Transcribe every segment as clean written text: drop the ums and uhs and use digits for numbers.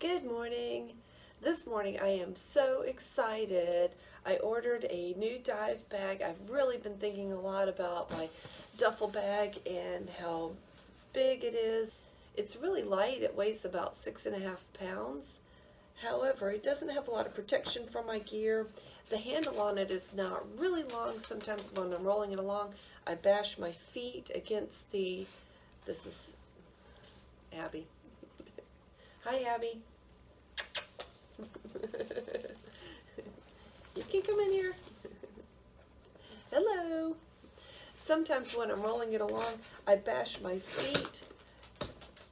Good morning. This morning I am so excited. I ordered a new dive bag. I've really been thinking a lot about my duffel bag and how big it is. It's really light. It weighs about 6.5 pounds. However, it doesn't have a lot of protection for my gear. The handle on it is not really long. Sometimes when I'm rolling it along, I bash my feet against this is Abby. Hi, Abby. You can come in here. Hello. Sometimes when I'm rolling it along, I bash my feet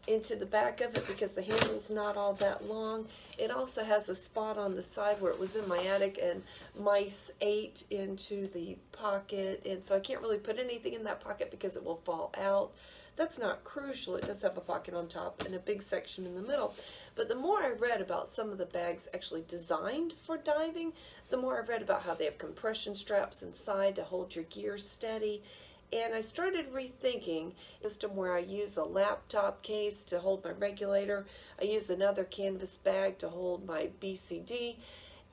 into the back of it because the handle's not all that long. It also has a spot on the side where it was in my attic and mice ate into the pocket, and so I can't really put anything in that pocket because it will fall out. That's not crucial. It does have a pocket on top and a big section in the middle. But the more I read about some of the bags actually designed for diving, the more I read about how they have compression straps inside to hold your gear steady. And I started rethinking a system where I use a laptop case to hold my regulator. I use another canvas bag to hold my BCD.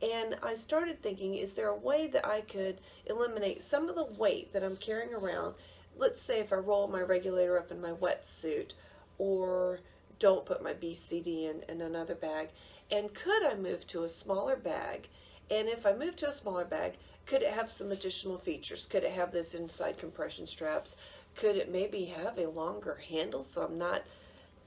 And I started thinking, is there a way that I could eliminate some of the weight that I'm carrying around? Let's say if I roll my regulator up in my wetsuit, or don't put my BCD in another bag, and could I move to a smaller bag? And if I move to a smaller bag, could it have some additional features? Could it have those inside compression straps? Could it maybe have a longer handle so I'm not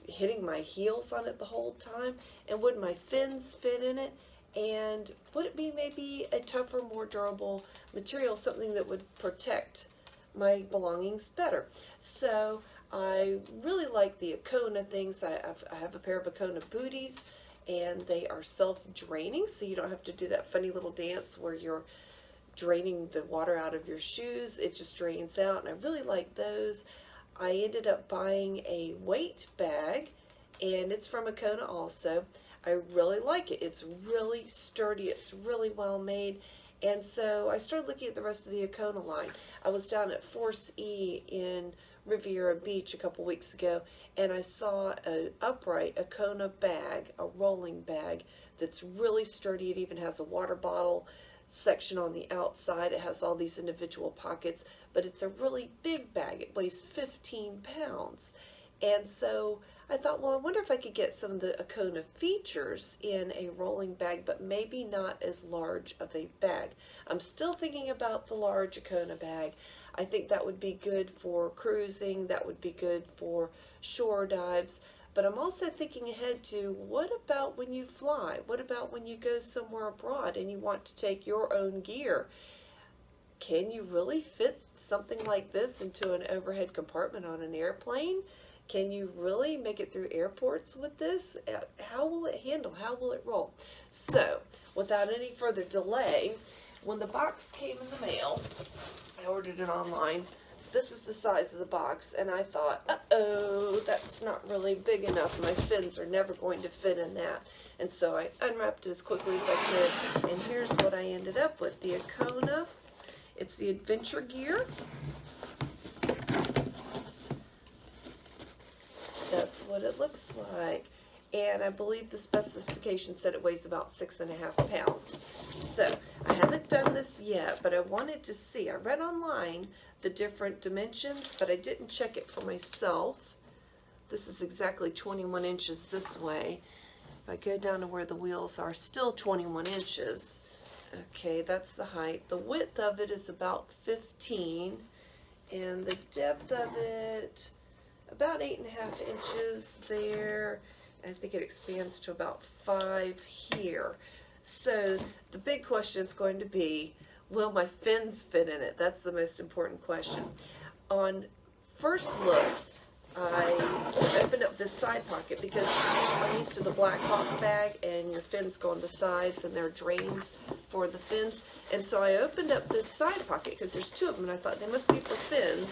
hitting my heels on it the whole time? And would my fins fit in it? And would it be maybe a tougher, more durable material, something that would protect my belongings better? So I really like the Akona things. I have a pair of Akona booties, and they are self-draining, so you don't have to do that funny little dance where you're draining the water out of your shoes. It just drains out, and I really like those. I ended up buying a weight bag, and it's from Akona also. I really like it. It's really sturdy. It's really well made. And so I started looking at the rest of the Akona line. I was down at Force E in Riviera Beach a couple weeks ago, and I saw an upright Akona bag, a rolling bag, that's really sturdy. It even has a water bottle section on the outside. It has all these individual pockets, but it's a really big bag. It weighs 15 pounds. And so I thought, well, I wonder if I could get some of the Akona features in a rolling bag, but maybe not as large of a bag. I'm still thinking about the large Akona bag. I think that would be good for cruising. That would be good for shore dives. But I'm also thinking ahead to, what about when you fly? What about when you go somewhere abroad and you want to take your own gear? Can you really fit something like this into an overhead compartment on an airplane? Can you really make it through airports with this? How will it handle? How will it roll? So, without any further delay, when the box came in the mail, I ordered it online. This is the size of the box, and I thought, uh-oh, that's not really big enough. My fins are never going to fit in that. And so I unwrapped it as quickly as I could, and here's what I ended up with. The Akona, it's the adventure gear. That's what it looks like. And I believe the specification said it weighs about 6.5 pounds. So I haven't done this yet, but I wanted to see. I read online the different dimensions, but I didn't check it for myself. This is exactly 21 inches this way. If I go down to where the wheels are, still 21 inches. Okay, that's the height. The width of it is about 15, and the depth of it, about 8.5 inches there. I think it expands to about 5 here. So the big question is going to be, will my fins fit in it? That's the most important question. On first looks, I opened up this side pocket because I'm used to the Black Hawk bag, and your fins go on the sides and there are drains for the fins. And so I opened up this side pocket because there's two of them, and I thought they must be for fins.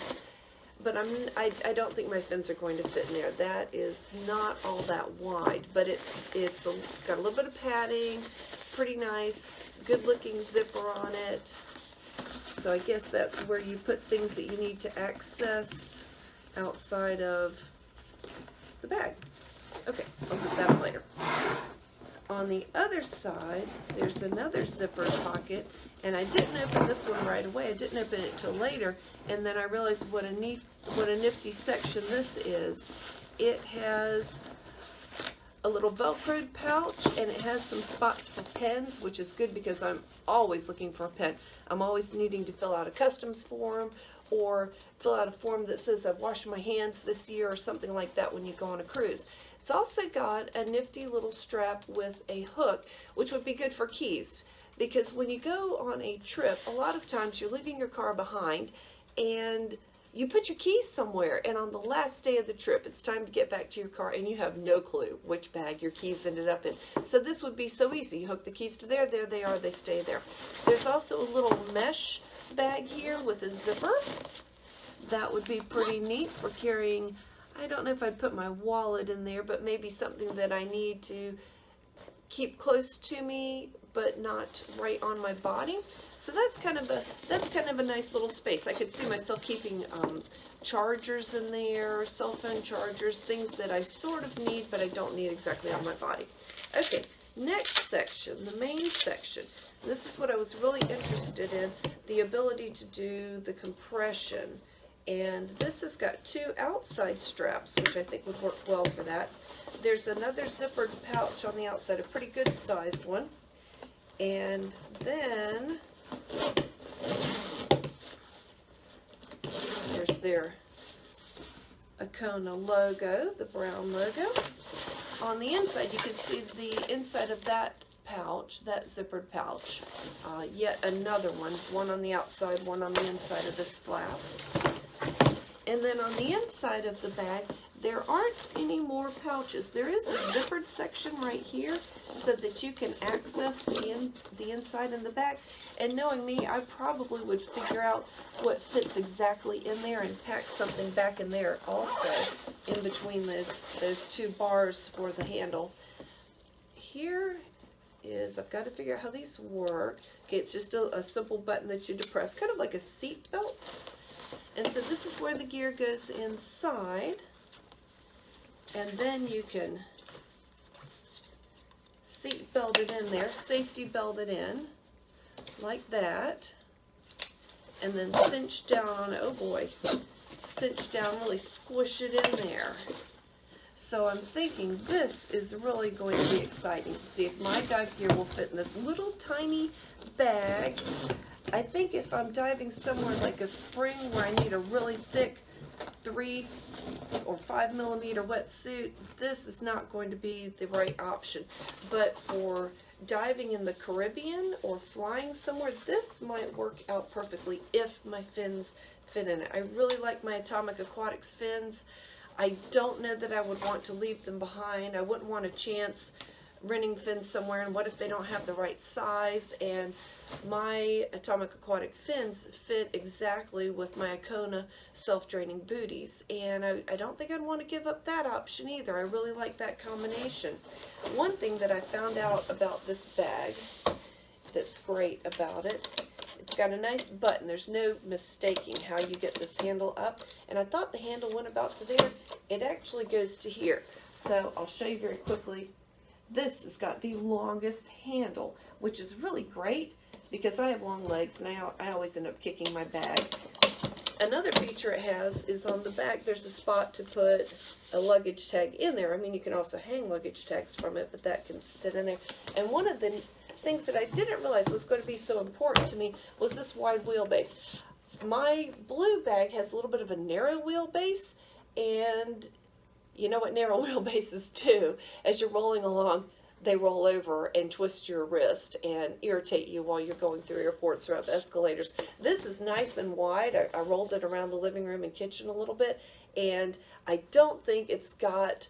But I don't think my fins are going to fit in there. That is not all that wide, but it's got a little bit of padding, pretty nice, good looking zipper on it. So I guess that's where you put things that you need to access outside of the bag. Okay, I'll zip that up later. on the other side, there's another zipper pocket, and I didn't open this one right away. I didn't open it till later, and then I realized what a nifty section this is. It has a little Velcroed pouch, and it has some spots for pens, which is good because I'm always looking for a pen. I'm always needing to fill out a customs form or fill out a form that says I've washed my hands this year or something like that when you go on a cruise. It's also got a nifty little strap with a hook, which would be good for keys, because when you go on a trip, a lot of times you're leaving your car behind and you put your keys somewhere, and on the last day of the trip, it's time to get back to your car, and you have no clue which bag your keys ended up in. So this would be so easy. You hook the keys to there they are, they stay there. There's also a little mesh bag here with a zipper. That would be pretty neat for carrying, I don't know if I'd put my wallet in there, but maybe something that I need to keep close to me, but not right on my body. So that's kind of a nice little space. I could see myself keeping chargers in there, cell phone chargers, things that I sort of need, but I don't need exactly on my body. Okay, next section, the main section. This is what I was really interested in, the ability to do the compression. And this has got two outside straps, which I think would work well for that. There's another zippered pouch on the outside, a pretty good sized one. And then there's their Akona logo, the brown logo. On the inside, you can see the inside of that pouch, that zippered pouch. Yet another one on the outside, one on the inside of this flap. And then on the inside of the bag, there aren't any more pouches. There is a zippered section right here so that you can access the inside and the back. And knowing me, I probably would figure out what fits exactly in there and pack something back in there also in between those two bars for the handle. Here is, I've got to figure out how these work. Okay, it's just a simple button that you depress, kind of like a seat belt. And so this is where the gear goes inside, and then you can seat belt it in there, safety belt it in, like that, and then cinch down on it. Oh boy, cinch down, really squish it in there. So I'm thinking this is really going to be exciting to see if my dive gear will fit in this little tiny bag. I think if I'm diving somewhere like a spring where I need a really thick 3 or 5 millimeter wetsuit, this is not going to be the right option. But for diving in the Caribbean or flying somewhere, this might work out perfectly if my fins fit in it. I really like my Atomic Aquatics fins. I don't know that I would want to leave them behind. I wouldn't want a chance renting fins somewhere, and what if they don't have the right size? And my Atomic Aquatic fins fit exactly with my Akona self-draining booties, and I don't think I'd want to give up that option either. I really like that combination. One thing that I found out about this bag that's great about it, it's got a nice button. There's no mistaking how you get this handle up, and I thought the handle went about to there. It actually goes to here. So I'll show you very quickly. This has got the longest handle, which is really great because I have long legs and I always end up kicking my bag. Another feature it has is on the back there's a spot to put a luggage tag in there. I mean, you can also hang luggage tags from it, but that can sit in there. And one of the things that I didn't realize was going to be so important to me was this wide wheelbase. My blue bag has a little bit of a narrow wheelbase, and you know what narrow wheelbases do? As you're rolling along, they roll over and twist your wrist and irritate you while you're going through airports or up escalators. This is nice and wide. I rolled it around the living room and kitchen a little bit, and I don't think it's got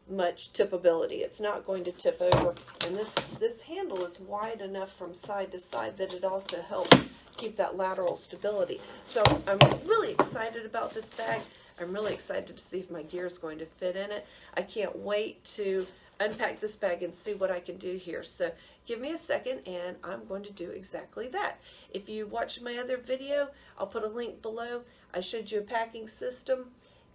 much tippability. It's not going to tip over, and this handle is wide enough from side to side that it also helps keep that lateral stability. So I'm really excited about this bag. I'm really excited to see if my gear is going to fit in it. I can't wait to unpack this bag and see what I can do here. So give me a second and I'm going to do exactly that. If you watched my other video, I'll put a link below. I showed you a packing system,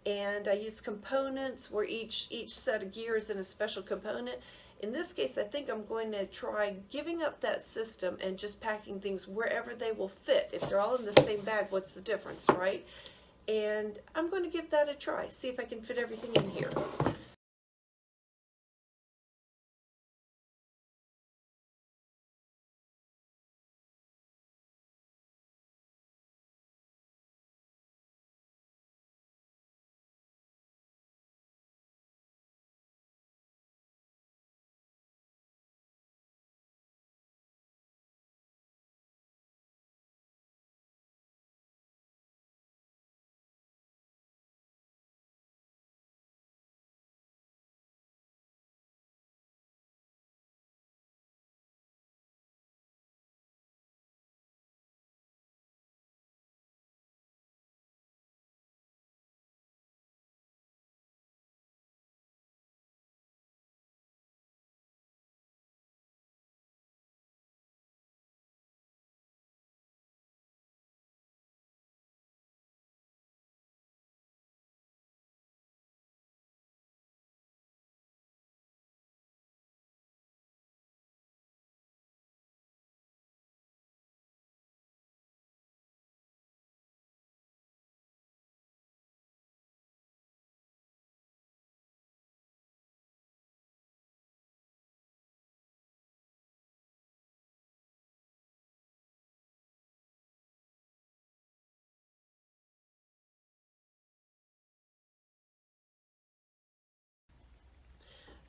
and I used components where each set of gear is in a special component. In this case, I think I'm going to try giving up that system and just packing things wherever they will fit. If they're all in the same bag, what's the difference, right? And I'm going to give that a try, see if I can fit everything in here.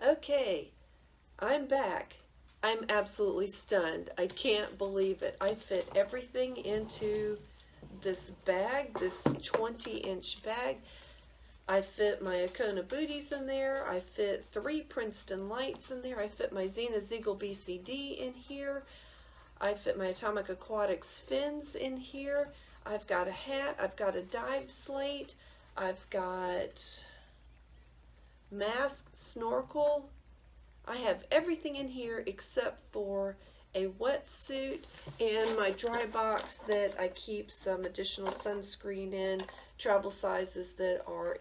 Okay, I'm back. I'm absolutely stunned. I can't believe it. I fit everything into this bag, this 20-inch bag. I fit my Akona booties in there. I fit 3 Princeton lights in there. I fit my Xena Ziegel BCD in here. I fit my Atomic Aquatics fins in here. I've got a hat. I've got a dive slate. I've got mask, snorkel. I have everything in here except for a wetsuit and my dry box that I keep some additional sunscreen in, travel sizes that are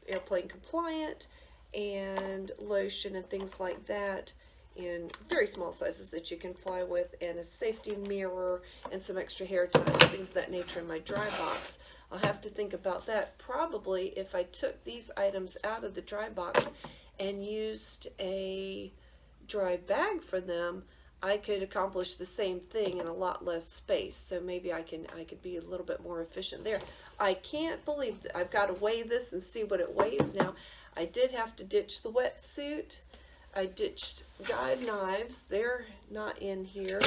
airplane compliant, and lotion and things like that in very small sizes that you can fly with, and a safety mirror and some extra hair ties, things of that nature in my dry box. I'll have to think about that. Probably if I took these items out of the dry box and used a dry bag for them, I could accomplish the same thing in a lot less space. So maybe I could be a little bit more efficient there. I can't believe that I've got to weigh this and see what it weighs now. I did have to ditch the wetsuit. I ditched guide knives. They're not in here.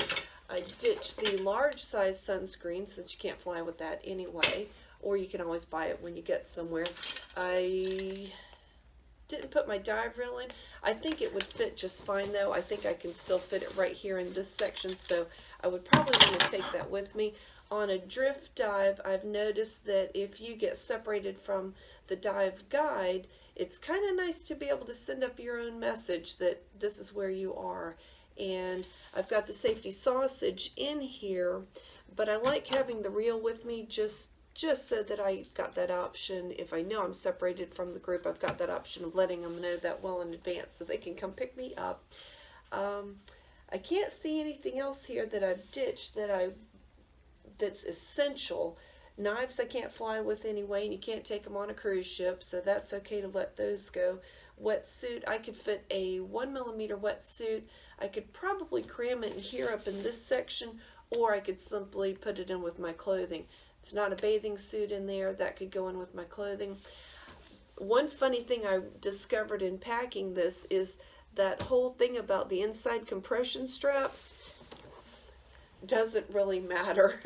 I ditched the large size sunscreen since you can't fly with that anyway, or you can always buy it when you get somewhere. I didn't put my dive reel in. I think it would fit just fine though. I think I can still fit it right here in this section, so I would probably want to take that with me. On a drift dive, I've noticed that if you get separated from the dive guide, it's kind of nice to be able to send up your own message that this is where you are. And I've got the safety sausage in here, but I like having the reel with me just so that I got that option. If I know I'm separated from the group, I've got that option of letting them know that well in advance so they can come pick me up. I can't see anything else here that I've ditched that's essential. Knives I can't fly with anyway, and you can't take them on a cruise ship, so that's okay to let those go. Wetsuit, I could fit a 1mm wetsuit. I could probably cram it in here up in this section, or I could simply put it in with my clothing. It's not a bathing suit in there. That could go in with my clothing. One funny thing I discovered in packing this is that whole thing about the inside compression straps doesn't really matter.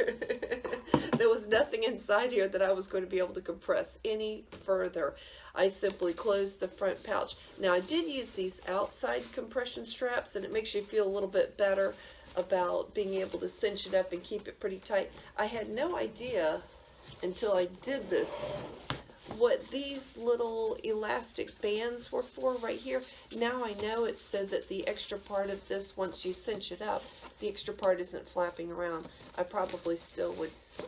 There was nothing inside here that I was going to be able to compress any further. I simply closed the front pouch. Now I did use these outside compression straps, and it makes you feel a little bit better about being able to cinch it up and keep it pretty tight. I had no idea until I did this what these little elastic bands were for right here. Now I know it's so that the extra part of this, once you cinch it up, the extra part isn't flapping around. I probably still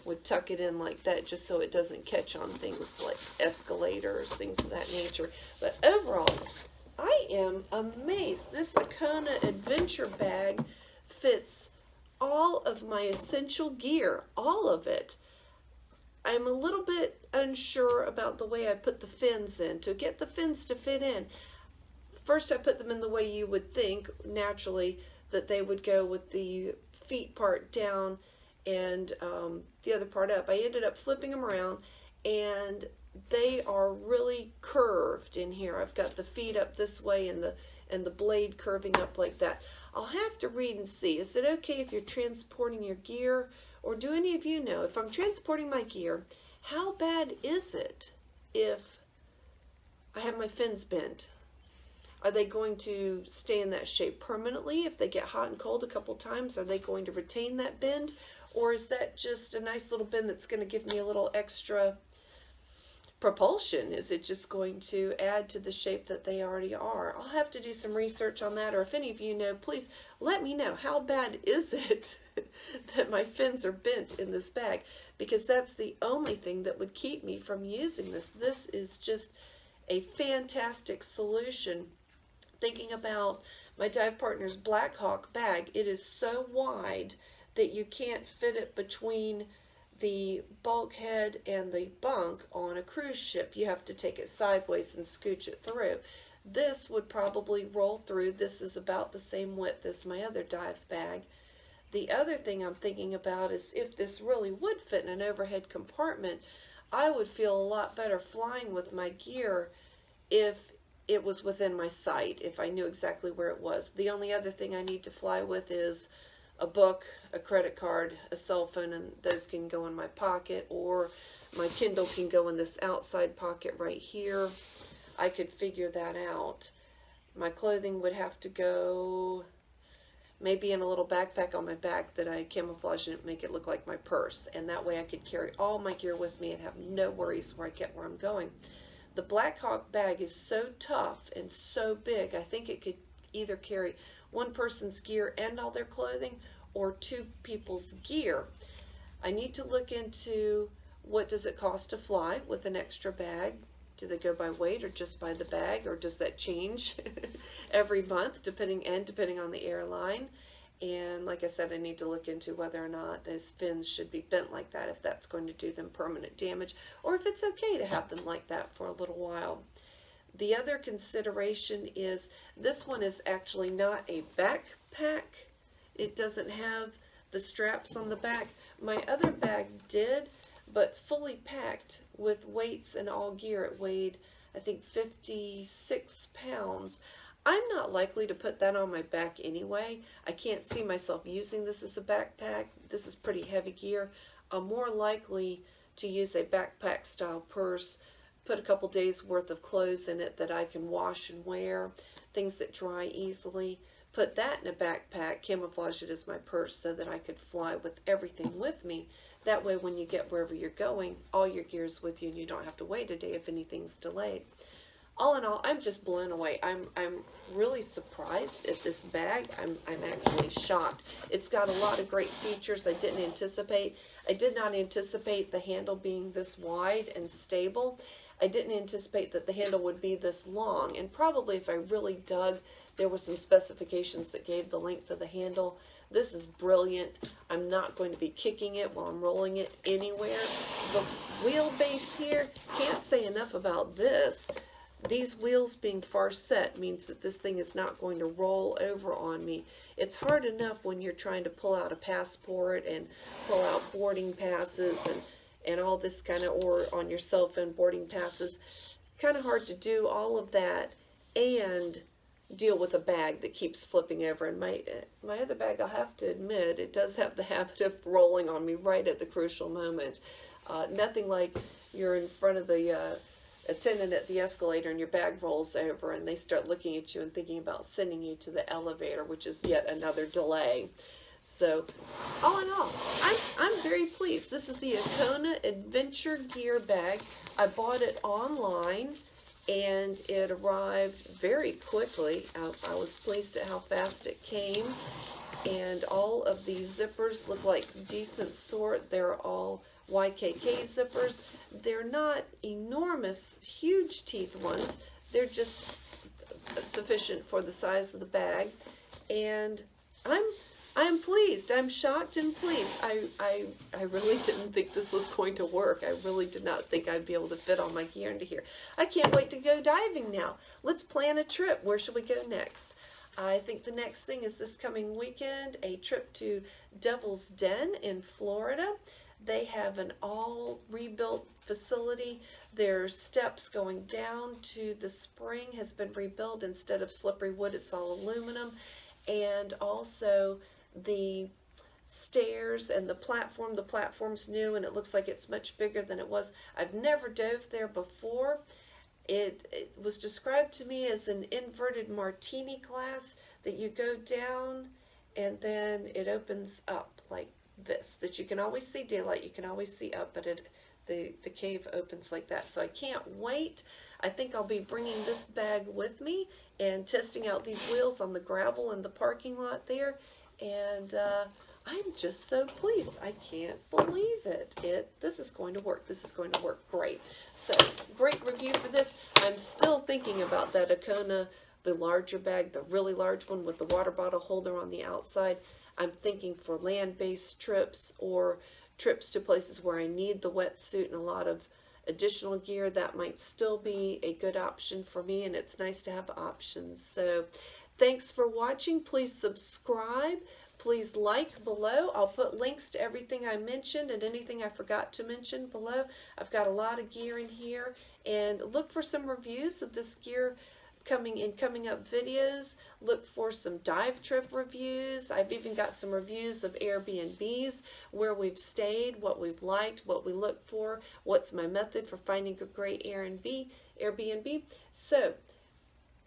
would tuck it in like that just so it doesn't catch on things like escalators, things of that nature. But overall, I am amazed. This Akona adventure bag fits all of my essential gear, all of it. I'm a little bit unsure about the way I put the fins in. To get the fins to fit in, first I put them in the way you would think naturally that they would go, with the feet part down and the other part up. I ended up flipping them around, and they are really curved in here. I've got the feet up this way and the blade curving up like that. I'll have to read and see. Is it okay if you're transporting your gear? Or do any of you know, if I'm transporting my gear, how bad is it if I have my fins bent? Are they going to stay in that shape permanently? If they get hot and cold a couple times, are they going to retain that bend? Or is that just a nice little bend that's going to give me a little extra propulsion? Is it just going to add to the shape that they already are? I'll have to do some research on that, or if any of you know, please let me know. How bad is it that my fins are bent in this bag? Because that's the only thing that would keep me from using this. This is just a fantastic solution. Thinking about my Dive Partners Black Hawk bag, it is so wide that you can't fit it between the bulkhead and the bunk on a cruise ship. You have to take it sideways and scooch it through. This would probably roll through. This is about the same width as my other dive bag. The other thing I'm thinking about is if this really would fit in an overhead compartment, I would feel a lot better flying with my gear if it was within my sight, if I knew exactly where it was. The only other thing I need to fly with is a book, a credit card, a cell phone, and those can go in my pocket, or my Kindle can go in this outside pocket right here. I could figure that out. My clothing would have to go maybe in a little backpack on my back that I camouflage and make it look like my purse, and that way I could carry all my gear with me and have no worries where I get where I'm going. The Black Hawk bag is so tough and so big, I think it could either carry one person's gear and all their clothing, or two people's gear. I need to look into what does it cost to fly with an extra bag. Do they go by weight or just by the bag, or does that change every month depending on the airline? And like I said, I need to look into whether or not those fins should be bent like that, if that's going to do them permanent damage, or if it's okay to have them like that for a little while. The other consideration is this one is actually not a backpack. It doesn't have the straps on the back. My other bag did, but fully packed with weights and all gear. It weighed, I think, 56 pounds. I'm not likely to put that on my back anyway. I can't see myself using this as a backpack. This is pretty heavy gear. I'm more likely to use a backpack style purse, put a couple days worth of clothes in it that I can wash and wear, things that dry easily. Put that in a backpack, camouflage it as my purse so that I could fly with everything with me. That way when you get wherever you're going, all your gear is with you and you don't have to wait a day if anything's delayed. All in all, I'm just blown away. I'm really surprised at this bag. I'm actually shocked. It's got a lot of great features I didn't anticipate. I did not anticipate the handle being this wide and stable. I didn't anticipate that the handle would be this long, and probably if I really dug, there were some specifications that gave the length of the handle. This is brilliant. I'm not going to be kicking it while I'm rolling it anywhere. The wheelbase here, can't say enough about this. These wheels being far set means that this thing is not going to roll over on me. It's hard enough when you're trying to pull out a passport and pull out boarding passes and all this kind of, or on your cell phone boarding passes. Kind of hard to do all of that and deal with a bag that keeps flipping over. And my other bag, I'll have to admit, it does have the habit of rolling on me right at the crucial moment. Nothing like you're in front of the attendant at the escalator and your bag rolls over and they start looking at you and thinking about sending you to the elevator, which is yet another delay. So, all in all, I'm very pleased. This is the Akona Adventure Gear Bag. I bought it online, and it arrived very quickly. I was pleased at how fast it came, and all of these zippers look like decent sort. They're all YKK zippers. They're not enormous, huge teeth ones. They're just sufficient for the size of the bag, and I'm pleased. I'm shocked and pleased. I really didn't think this was going to work. I really did not think I'd be able to fit all my gear into here. I can't wait to go diving now. Let's plan a trip. Where should we go next? I think the next thing is this coming weekend, a trip to Devil's Den in Florida. They have an all rebuilt facility. Their steps going down to the spring has been rebuilt. Instead of slippery wood, it's all aluminum. And also the stairs and the platform's new, and it looks like it's much bigger than it was. I've never dove there before. It was described to me as an inverted martini glass, that you go down and then it opens up like this, that you can always see daylight, you can always see up, but the cave opens like that. So I can't wait. I think I'll be bringing this bag with me and testing out these wheels on the gravel in the parking lot there, and I'm just so pleased. I can't believe it. This is going to work. This is going to work great. So, great review for this. I'm still thinking about that Akona, the larger bag, the really large one with the water bottle holder on the outside. I'm thinking for land-based trips or trips to places where I need the wetsuit and a lot of additional gear. That might still be a good option for me, and it's nice to have options. So, thanks for watching. Please subscribe. Please like below. I'll put links to everything I mentioned and anything I forgot to mention below. I've got a lot of gear in here, and look for some reviews of this gear coming up videos. Look for some dive trip reviews. I've even got some reviews of Airbnbs, where we've stayed, what we've liked, what we look for, what's my method for finding a great Airbnb. So,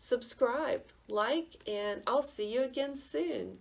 subscribe, like, and I'll see you again soon.